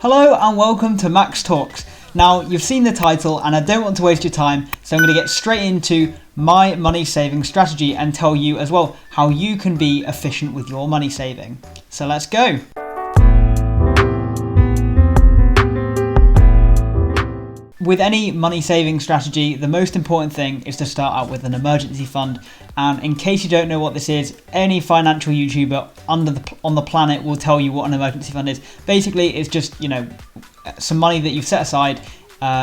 Hello and welcome to Max Talks. Now, you've seen the title and I don't want to waste your time, so I'm going to get straight into my money saving strategy and tell you as well how you can be efficient with your money saving. So let's go. With any money saving strategy, the most important thing is to start out with an emergency fund. And in case you don't know what this is, any financial YouTuber on the planet will tell you what an emergency fund is. Basically, it's just, some money that you've set aside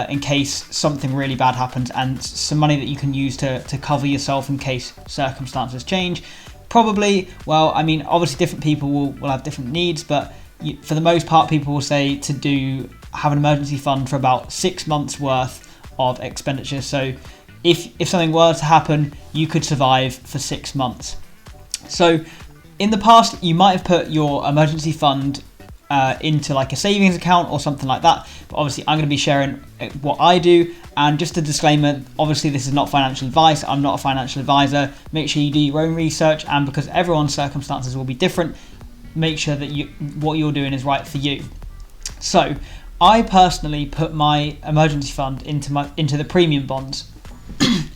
in case something really bad happens, and some money that you can use to cover yourself in case circumstances change. Obviously different people will have different needs, but for the most part, people will say to have an emergency fund for about 6 months worth of expenditure. So if something were to happen, you could survive for 6 months. So in the past, you might have put your emergency fund into like a savings account or something like that. But obviously I'm going to be sharing what I do. And just a disclaimer, obviously this is not financial advice. I'm not a financial advisor. Make sure you do your own research, and because everyone's circumstances will be different, make sure that what you're doing is right for you. So I personally put my emergency fund into the premium bonds.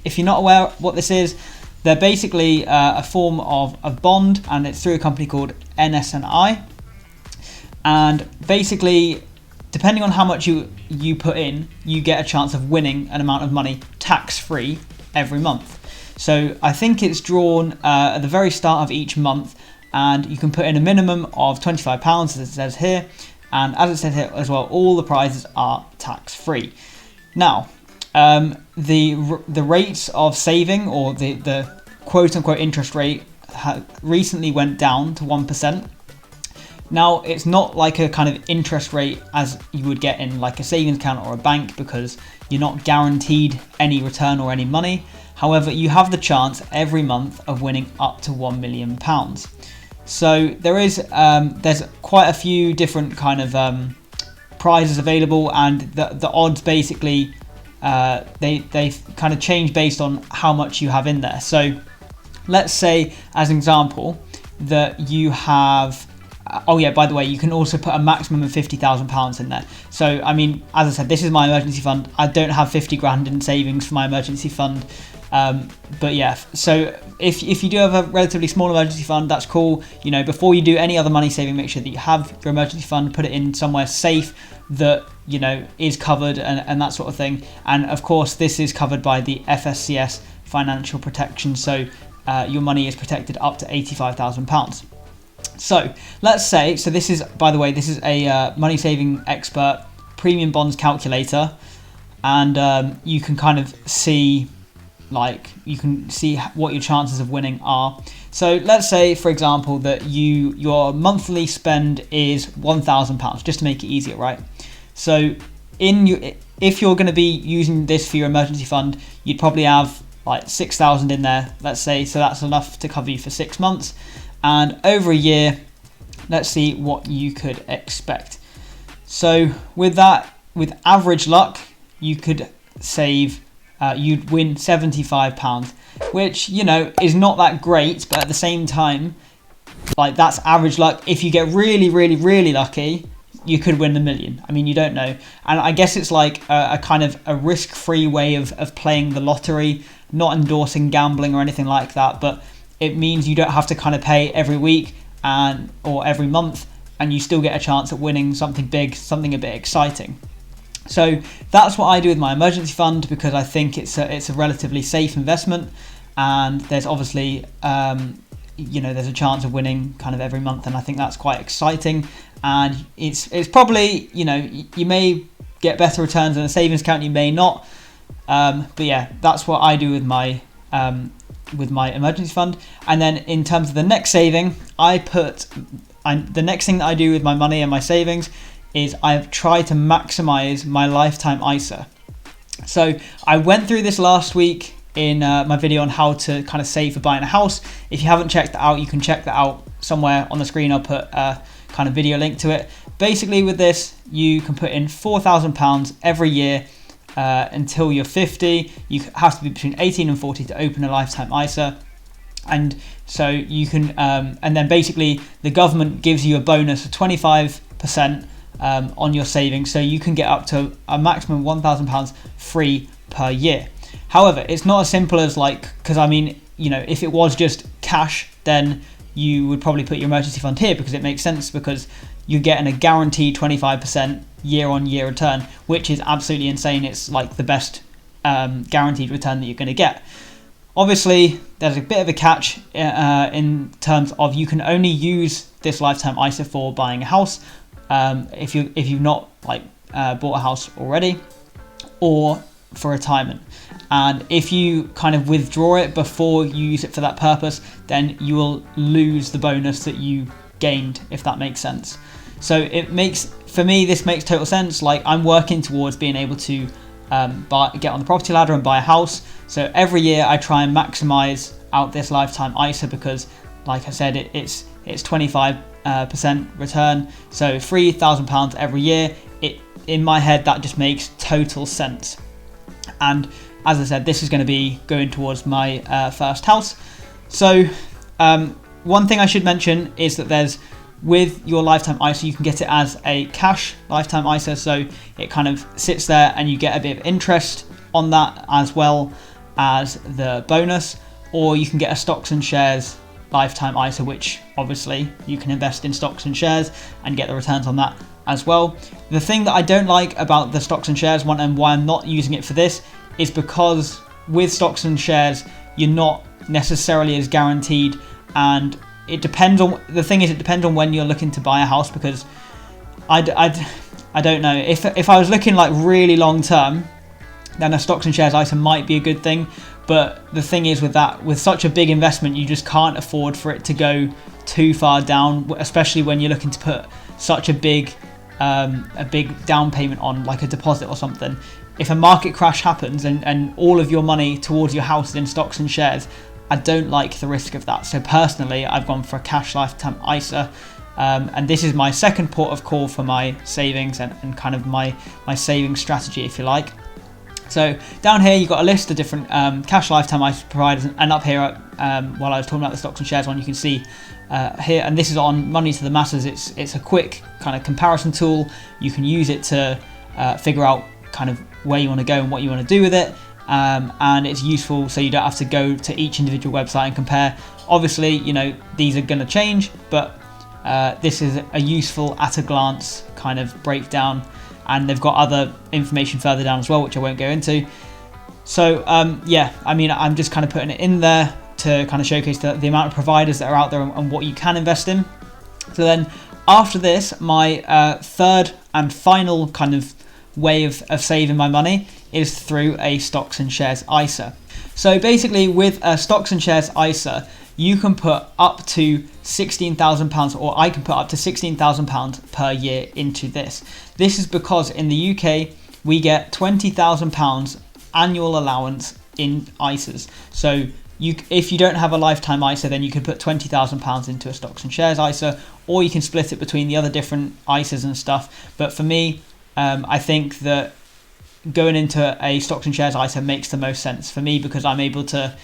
If you're not aware what this is, they're basically a form of a bond, and it's through a company called NS&I. And basically, depending on how much you put in, you get a chance of winning an amount of money tax-free every month. So I think it's drawn at the very start of each month, and you can put in a minimum of £25, as it says here. And as it says here as well, all the prizes are tax-free. Now, the rates of saving, or the quote-unquote interest rate, recently went down to 1%. Now, it's not like a kind of interest rate as you would get in like a savings account or a bank, because you're not guaranteed any return or any money. However, you have the chance every month of winning up to £1 million. So there's quite a few different kind of prizes available, and the odds basically they kind of change based on how much you have in there. So let's say, as an example, that you have by the way, you can also put a maximum of £50,000 in there. So I mean, as I said, this is my emergency fund. I don't have 50 grand in savings for my emergency fund. But yeah, so if you do have a relatively small emergency fund, that's cool. Before you do any other money saving, make sure that you have your emergency fund, put it in somewhere safe that, is covered and that sort of thing. And of course, this is covered by the FSCS financial protection. So your money is protected up to £85,000. So let's say, this is a money saving expert premium bonds calculator. And you can kind of see, you can see what your chances of winning are. So let's say, for example, that your monthly spend is £1,000, just to make it easier, right? So if you're going to be using this for your emergency fund, you'd probably have like 6,000 in there, let's say. So that's enough to cover you for 6 months. And over a year, let's see what you could expect. So with average luck, you could save, you'd win £75, which, is not that great, but at the same time, that's average luck. If you get really, really, really lucky, you could win $1 million. I mean, you don't know. And I guess it's like a kind of a risk-free way of playing the lottery, not endorsing gambling or anything like that, but it means you don't have to kind of pay every week or every month, and you still get a chance at winning something big, something a bit exciting. So that's what I do with my emergency fund, because I think it's a relatively safe investment, and there's obviously there's a chance of winning kind of every month, and I think that's quite exciting. And it's probably, you may get better returns in a savings account, you may not, but yeah, that's what I do with my emergency fund. And then in terms of the next saving, the next thing that I do with my money and my savings is I've tried to maximize my lifetime ISA. So I went through this last week in my video on how to kind of save for buying a house. If you haven't checked that out, you can check that out somewhere on the screen. I'll put a kind of video link to it. Basically with this, you can put in £4,000 every year until you're 50. You have to be between 18 and 40 to open a lifetime ISA. And so you can, and then basically the government gives you a bonus of 25% on your savings, so you can get up to a maximum £1,000 free per year. However, it's not as simple as because I mean, if it was just cash, then you would probably put your emergency fund here because it makes sense, because you're getting a guaranteed 25% year-on-year return, which is absolutely insane. It's like the best guaranteed return that you're going to get. Obviously, there's a bit of a catch in terms of you can only use this lifetime ISA for buying a house if you've not bought a house already, or for retirement. And if you kind of withdraw it before you use it for that purpose, then you will lose the bonus that you gained, if that makes sense. So for me, this makes total sense. I'm working towards being able to get on the property ladder and buy a house. So every year I try and maximize out this lifetime ISA, because like I said, it's 25% return. So £3,000 every year. In my head, that just makes total sense. And as I said, this is going to be going towards my first house. So one thing I should mention is that with your lifetime ISA, you can get it as a cash lifetime ISA. So it kind of sits there and you get a bit of interest on that as well as the bonus. Or you can get a stocks and shares lifetime ISA, which obviously you can invest in stocks and shares and get the returns on that as well. The thing that I don't like about the stocks and shares one, and why I'm not using it for this, is because with stocks and shares, you're not necessarily as guaranteed, and it depends on when you're looking to buy a house, because I don't know, if I was looking really long term, then a stocks and shares ISA might be a good thing. But the thing is with such a big investment, you just can't afford for it to go too far down, especially when you're looking to put such a big down payment on, like a deposit or something. If a market crash happens and all of your money towards your house is in stocks and shares, I don't like the risk of that. So personally, I've gone for a cash lifetime ISA, and this is my second port of call for my savings and kind of my saving strategy, if you like. So down here, you've got a list of different cash lifetime ISA providers, and up here, while I was talking about the stocks and shares one, you can see here, and this is on Money to the Masses. It's a quick kind of comparison tool. You can use it to figure out kind of where you want to go and what you want to do with it, and it's useful so you don't have to go to each individual website and compare. Obviously, these are going to change, but this is a useful at a glance kind of breakdown, and they've got other information further down as well, which I won't go into. So I'm just kind of putting it in there to kind of showcase the amount of providers that are out there and what you can invest in. So then after this, my third and final kind of way of saving my money is through a stocks and shares ISA. So basically, with a stocks and shares ISA, you can put up to £16,000, or I can put up to £16,000 per year into this. This is because in the UK, we get £20,000 annual allowance in ISAs. So if you don't have a lifetime ISA, then you can put £20,000 into a stocks and shares ISA, or you can split it between the other different ISAs and stuff. But for me, I think that going into a stocks and shares ISA makes the most sense for me, because I'm able to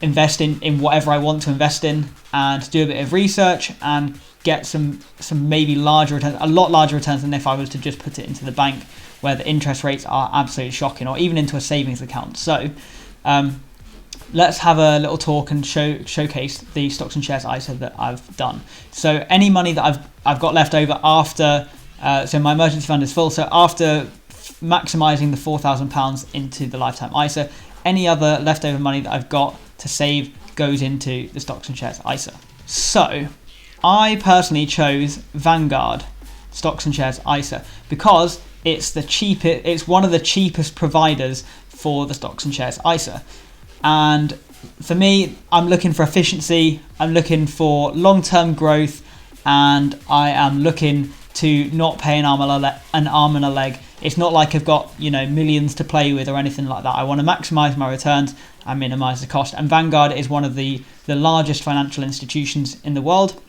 invest in whatever I want to invest in and do a bit of research and get some maybe larger returns, a lot larger returns than if I was to just put it into the bank, where the interest rates are absolutely shocking, or even into a savings account. So let's have a little talk and showcase the stocks and shares ISA that I've done. So any money that I've got left over after, so my emergency fund is full, so after maximising the £4,000 into the lifetime ISA, any other leftover money that I've got to save goes into the stocks and shares ISA. So I personally chose Vanguard stocks and shares ISA because it's one of the cheapest providers for the stocks and shares ISA. And for me, I'm looking for efficiency, I'm looking for long-term growth, and I am looking to not pay an arm and a leg. It's not like I've got millions to play with or anything like that. I want to maximise my returns and minimise the cost. And Vanguard is one of the largest financial institutions in the world,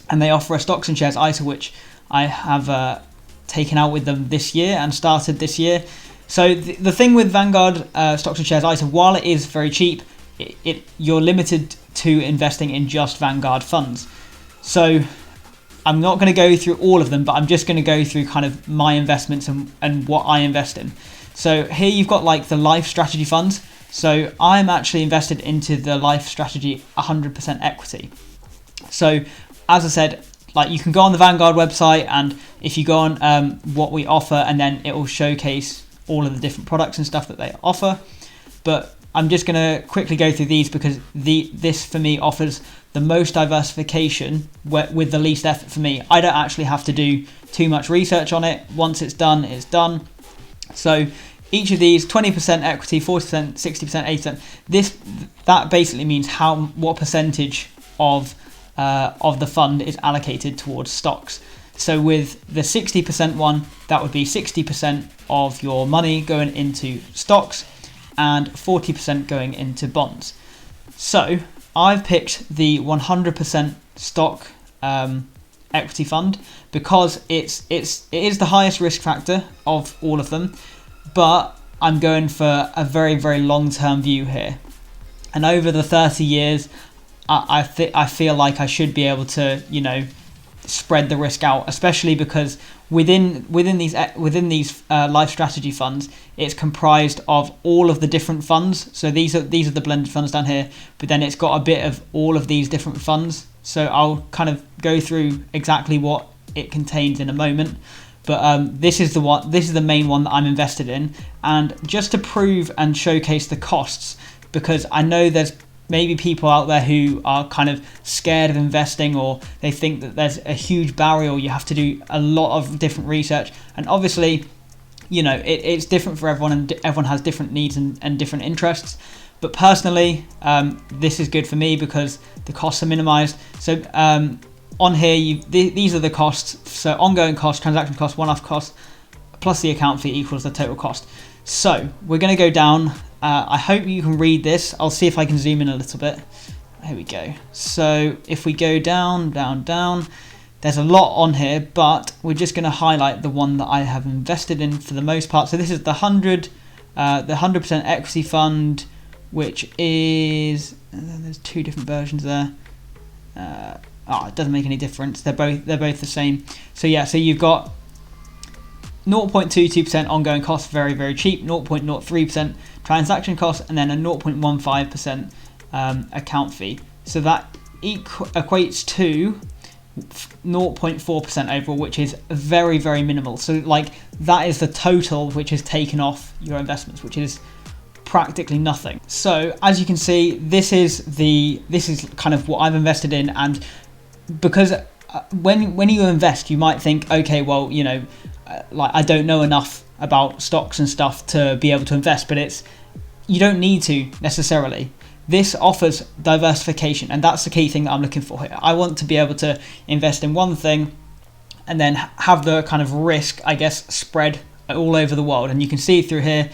and they offer a stocks and shares ISA, which I have taken out with them this year and started this year. So the thing with Vanguard stocks and shares ISA, while it is very cheap, you're limited to investing in just Vanguard funds. So I'm not going to go through all of them, but I'm just going to go through kind of my investments and what I invest in. So here you've got like the life strategy funds. So I'm actually invested into the life strategy 100% equity. So as I said, like you can go on the Vanguard website, and if you go on what we offer, and then it will showcase all of the different products and stuff that they offer. But I'm just going to quickly go through these because this for me offers the most diversification with the least effort for me. I don't actually have to do too much research on it. Once it's done, it's done. So each of these, 20% equity, 40%, 60%, 80%, that basically means what percentage of the fund is allocated towards stocks. So with the 60% one, that would be 60% of your money going into stocks and 40% going into bonds. So I've picked the 100% stock equity fund because it is the highest risk factor of all of them, but I'm going for a very, very long-term view here. And over the 30 years, I feel like I should be able to, spread the risk out, especially because within these life strategy funds, it's comprised of all of the different funds. So these are the blended funds down here, but then it's got a bit of all of these different funds. So I'll kind of go through exactly what it contains in a moment. But this is the main one that I'm invested in, and just to prove and showcase the costs, because I know there's maybe people out there who are kind of scared of investing, or they think that there's a huge barrier, or you have to do a lot of different research. And obviously, it's different for everyone, and everyone has different needs and different interests. But personally, this is good for me because the costs are minimized. So on here, these are the costs. So ongoing cost, transaction cost, one-off cost, plus the account fee equals the total cost. So we're going to go down. I hope you can read this. I'll see if I can zoom in a little bit. Here we go. So if we go down, there's a lot on here, but we're just going to highlight the one that I have invested in for the most part. So this is the 100% equity fund, which is, there's two different versions there. It doesn't make any difference. They're both the same. So yeah, so you've got 0.22% ongoing cost, very, very cheap, 0.03% transaction cost, and then a 0.15% account fee. So that equates to 0.4% overall, which is very, very minimal. So like that is the total which is taken off your investments, which is practically nothing. So as you can see, this is kind of what I've invested in, and because when you invest, you might think, okay, well, like I don't know enough about stocks and stuff to be able to invest, but you don't need to necessarily. This offers diversification, and that's the key thing that I'm looking for here. I want to be able to invest in one thing and then have the kind of risk, I guess, spread all over the world. And you can see through here,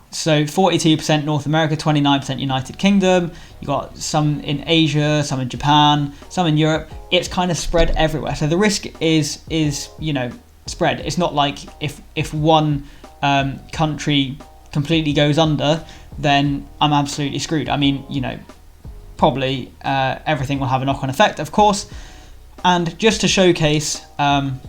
so 42% North America, 29% United Kingdom. You got some in Asia, some in Japan, some in Europe. It's kind of spread everywhere. So the risk is spread. It's not like if one country completely goes under, then I'm absolutely screwed. I mean, probably everything will have a knock-on effect, of course. And just to showcase the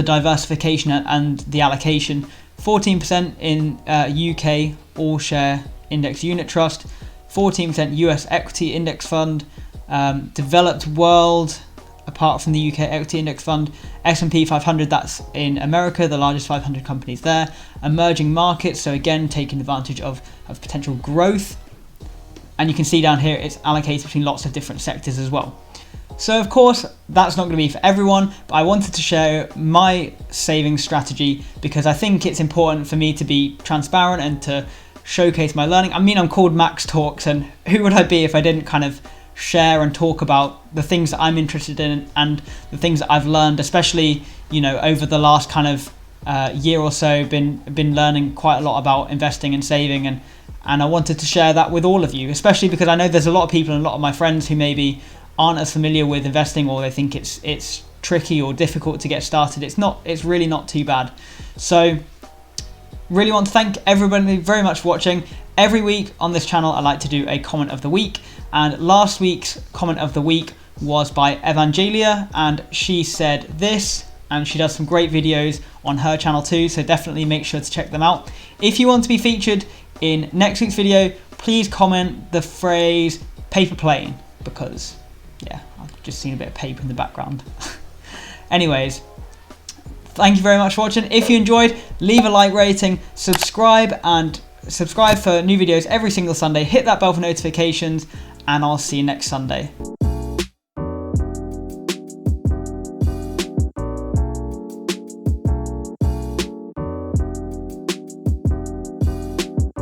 diversification and the allocation, 14% in UK All Share Index Unit Trust, 14% US Equity Index Fund, Developed World, apart from the UK Equity Index Fund, S&P 500, that's in America, the largest 500 companies there, emerging markets, so again, taking advantage of potential growth. And you can see down here, it's allocated between lots of different sectors as well. So of course, that's not going to be for everyone, but I wanted to share my savings strategy because I think it's important for me to be transparent and to showcase my learning. I mean, I'm called Max Talks, and who would I be if I didn't kind of share and talk about the things that I'm interested in and the things that I've learned, especially, over the last kind of year or so, been learning quite a lot about investing and saving, and I wanted to share that with all of you, especially because I know there's a lot of people and a lot of my friends who maybe aren't as familiar with investing, or they think it's tricky or difficult to get started. It's really not too bad. So really want to thank everybody very much for watching. Every week on this channel, I like to do a comment of the week, and last week's comment of the week was by Evangelia, and she said this, and she does some great videos on her channel too, so definitely make sure to check them out. If you want to be featured in next week's video, please comment the phrase paper plane, because yeah, I've just seen a bit of paper in the background. Anyways, thank you very much for watching. If you enjoyed, leave a like rating, subscribe for new videos every single Sunday. Hit that bell for notifications, and I'll see you next Sunday.